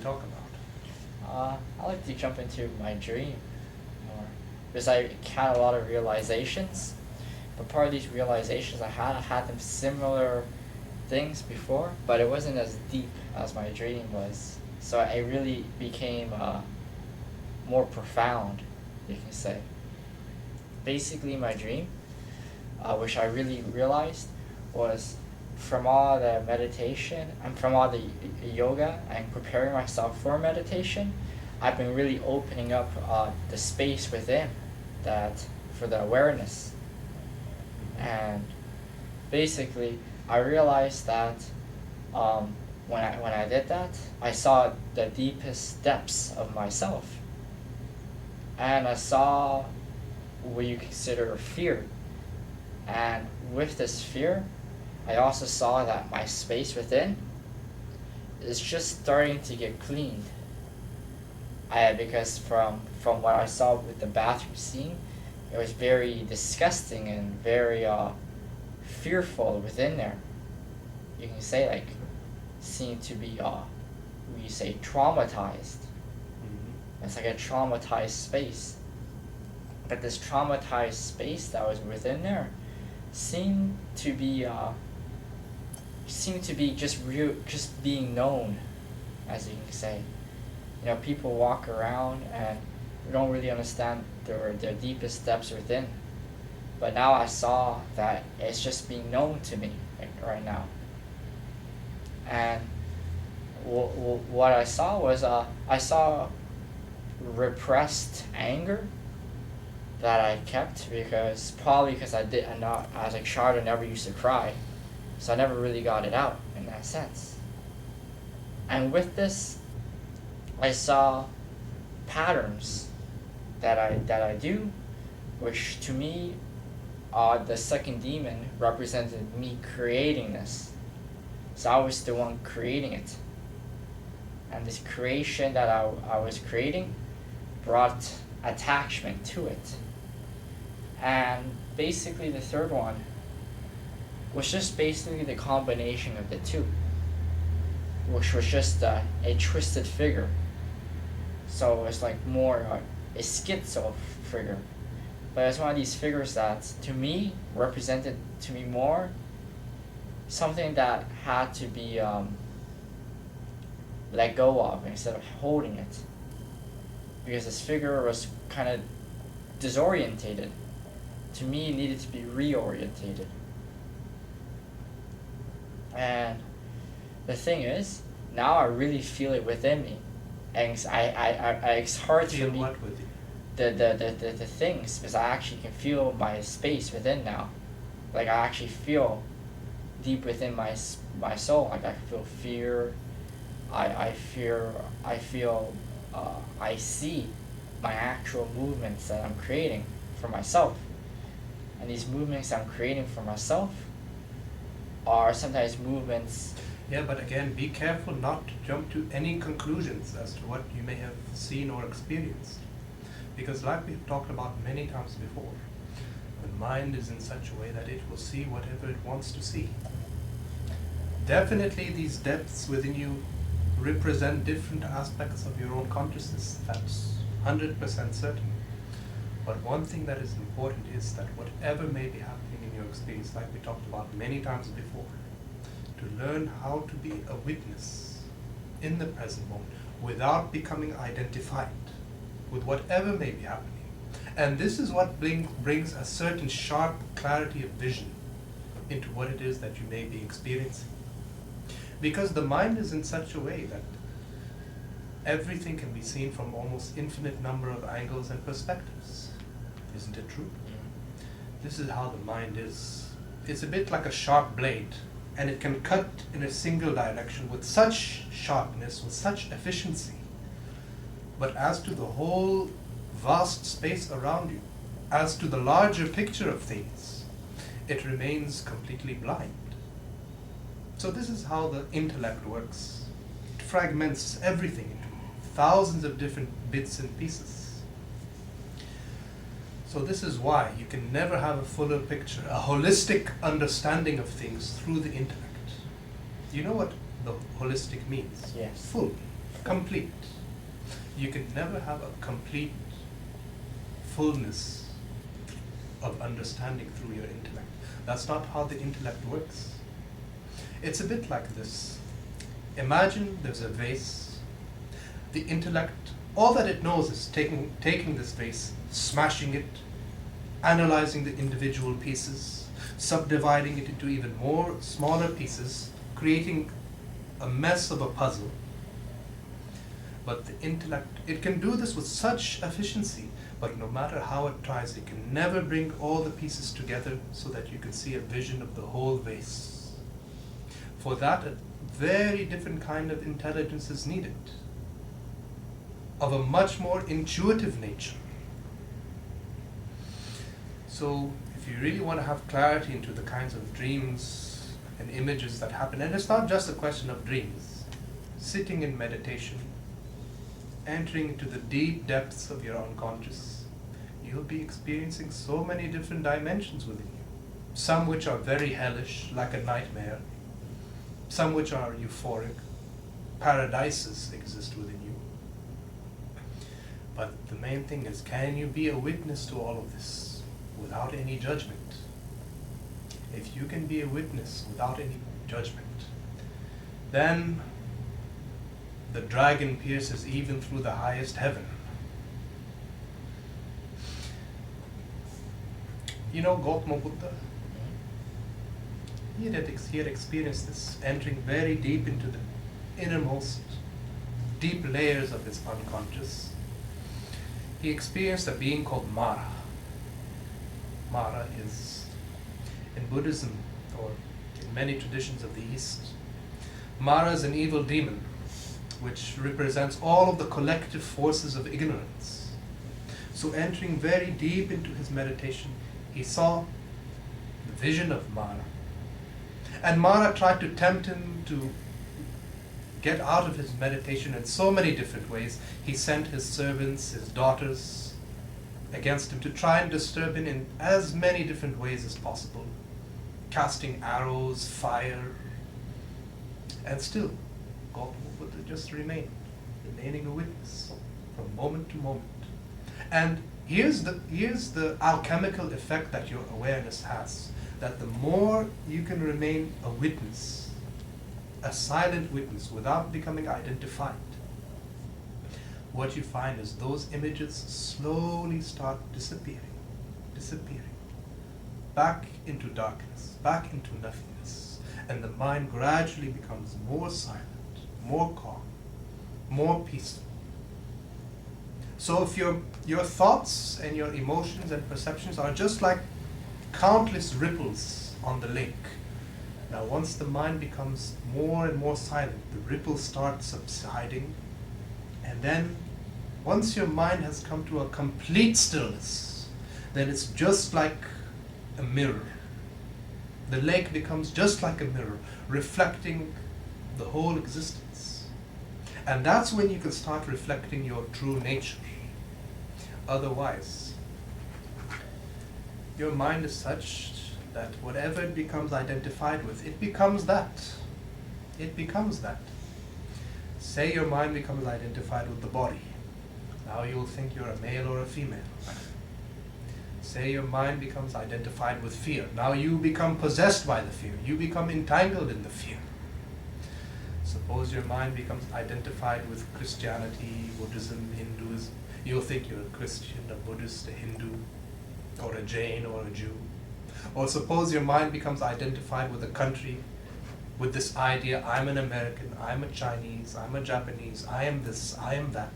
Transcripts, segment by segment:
talk about? I like to jump into my dream more because I had a lot of realizations. But part of these realizations I had them similar things before, but it wasn't as deep as my dream was. So it really became more profound, you can say. Basically, my dream, which I really realized, was from all the meditation and from all the yoga and preparing myself for meditation, I've been really opening up the space within that for the awareness. And basically, I realized that when I did that, I saw the deepest depths of myself, and I saw what you consider fear. And with this fear, I also saw that my space within is just starting to get cleaned. Because from what I saw with the bathroom scene, it was very disgusting and very fearful within there. You can say like seemed to be you say traumatized. It's like a traumatized space. But this traumatized space that was within there seemed to be just being known, as you can say. You know, people walk around and don't really understand their deepest depths within. But now I saw that it's just being known to me right now. And what I saw was I saw repressed anger that I kept probably because I was like child, I never used to cry, so I never really got it out in that sense. And with this, I saw patterns that I do, which to me, the second demon represented me creating this. So I was the one creating it. And this creation that I was creating brought attachment to it. And basically the third one was just basically the combination of the two, which was just a twisted figure. So it's like more a schizo figure. But it's one of these figures that to me represented to me more something that had to be let go of instead of holding it. Because this figure was kind of disorientated. To me, it needed to be reorientated. And the thing is, now I really feel it within me. And it's hard for me. What with you? The things, because I actually can feel my space within now. Like I actually feel deep within my soul. Like I feel fear. I see my actual movements that I'm creating for myself. And these movements I'm creating for myself are sometimes movements. Yeah, but again, be careful not to jump to any conclusions as to what you may have seen or experienced. Because like we've talked about many times before, the mind is in such a way that it will see whatever it wants to see. Definitely these depths within you represent different aspects of your own consciousness. That's 100% certain. But one thing that is important is that whatever may be happening in your experience, like we talked about many times before, to learn how to be a witness in the present moment without becoming identified with whatever may be happening. And this is what brings a certain sharp clarity of vision into what it is that you may be experiencing. Because the mind is in such a way that everything can be seen from almost infinite number of angles and perspectives. Isn't it true? This is how the mind is. It's a bit like a sharp blade, and it can cut in a single direction with such sharpness, with such efficiency. But as to the whole vast space around you, as to the larger picture of things, it remains completely blind. So this is how the intellect works. It fragments everything into thousands of different bits and pieces. So this is why you can never have a fuller picture, a holistic understanding of things through the intellect. You know what the holistic means? Yes. Full. Complete. You can never have a complete fullness of understanding through your intellect. That's not how the intellect works. It's a bit like this. Imagine there's a vase. The intellect, all that it knows is taking this vase, smashing it, analyzing the individual pieces, subdividing it into even more smaller pieces, creating a mess of a puzzle. But the intellect, it can do this with such efficiency, but no matter how it tries, it can never bring all the pieces together so that you can see a vision of the whole vase. For that, a very different kind of intelligence is needed, of a much more intuitive nature. So, if you really want to have clarity into the kinds of dreams and images that happen, and it's not just a question of dreams, sitting in meditation, entering into the deep depths of your unconscious, you'll be experiencing so many different dimensions within you. Some which are very hellish, like a nightmare. Some which are euphoric. Paradises exist within you. But the main thing is, can you be a witness to all of this without any judgment? If you can be a witness without any judgment, then the dragon pierces even through the highest heaven. You know Gautama Buddha? He had experienced this, entering very deep into the innermost, deep layers of his unconscious. He experienced a being called Mara. Mara is, in Buddhism, or in many traditions of the East, Mara is an evil demon which represents all of the collective forces of ignorance. So entering very deep into his meditation, he saw the vision of Mara. And Mara tried to tempt him to get out of his meditation in so many different ways. He sent his servants, his daughters, against him to try and disturb him in as many different ways as possible, casting arrows, fire, and still Gautama Buddha just remaining a witness from moment to moment. And here's the alchemical effect that your awareness has, that the more you can remain a witness, a silent witness, without becoming identified, what you find is those images slowly start disappearing, back into darkness, back into nothingness, and the mind gradually becomes more silent, more calm, more peaceful. So if your thoughts and your emotions and perceptions are just like countless ripples on the lake, now once the mind becomes more and more silent, the ripples start subsiding, and then once your mind has come to a complete stillness, then it's just like a mirror. The lake becomes just like a mirror, reflecting the whole existence. And that's when you can start reflecting your true nature. Otherwise, your mind is such that whatever it becomes identified with, it becomes that. It becomes that. Say your mind becomes identified with the body. Now you'll think you're a male or a female. Say your mind becomes identified with fear. Now you become possessed by the fear. You become entangled in the fear. Suppose your mind becomes identified with Christianity, Buddhism, Hinduism. You'll think you're a Christian, a Buddhist, a Hindu, or a Jain, or a Jew. Or suppose your mind becomes identified with a country, with this idea, I'm an American, I'm a Chinese, I'm a Japanese, I am this, I am that.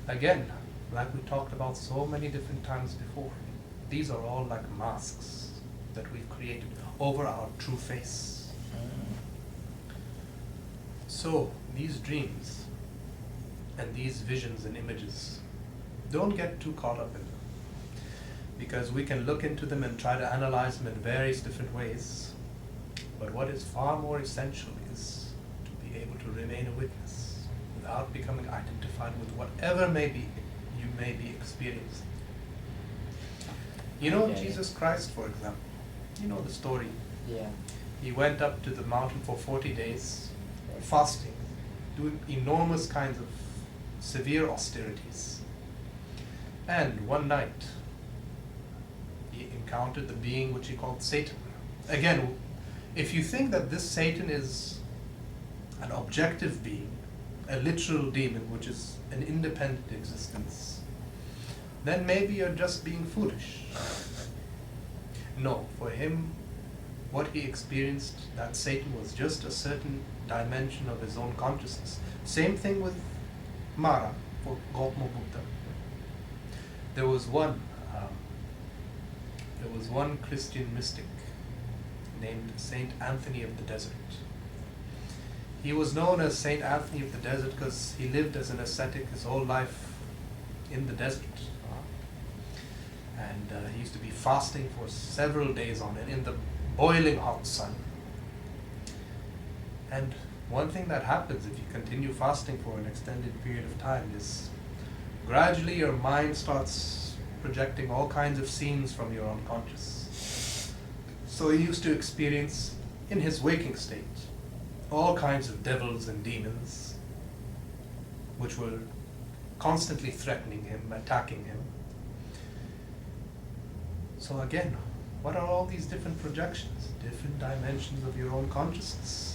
Again, like we talked about so many different times before, these are all like masks that we've created over our true face. So, these dreams and these visions and images, don't get too caught up in them, because we can look into them and try to analyze them in various different ways. But what is far more essential is to be able to remain a witness without becoming identified with whatever you may be experiencing. You know Jesus Christ, for example. You know the story. Yeah. He went up to the mountain for 40 days, fasting, doing enormous kinds of severe austerities. And one night, he encountered the being which he called Satan. Again, if you think that this Satan is an objective being, a literal demon which is an independent existence, then maybe you're just being foolish. No, for him, what he experienced, that Satan was just a certain dimension of his own consciousness. Same thing with Mara for Gautama Buddha. There was one Christian mystic named Saint Anthony of the Desert. He was known as Saint Anthony of the Desert because he lived as an ascetic his whole life in the desert. And he used to be fasting for several days on it in the boiling hot sun. And one thing that happens if you continue fasting for an extended period of time is gradually your mind starts projecting all kinds of scenes from your unconscious. So he used to experience, in his waking state, all kinds of devils and demons which were constantly threatening him, attacking him. So again, what are all these different projections, different dimensions of your own consciousness?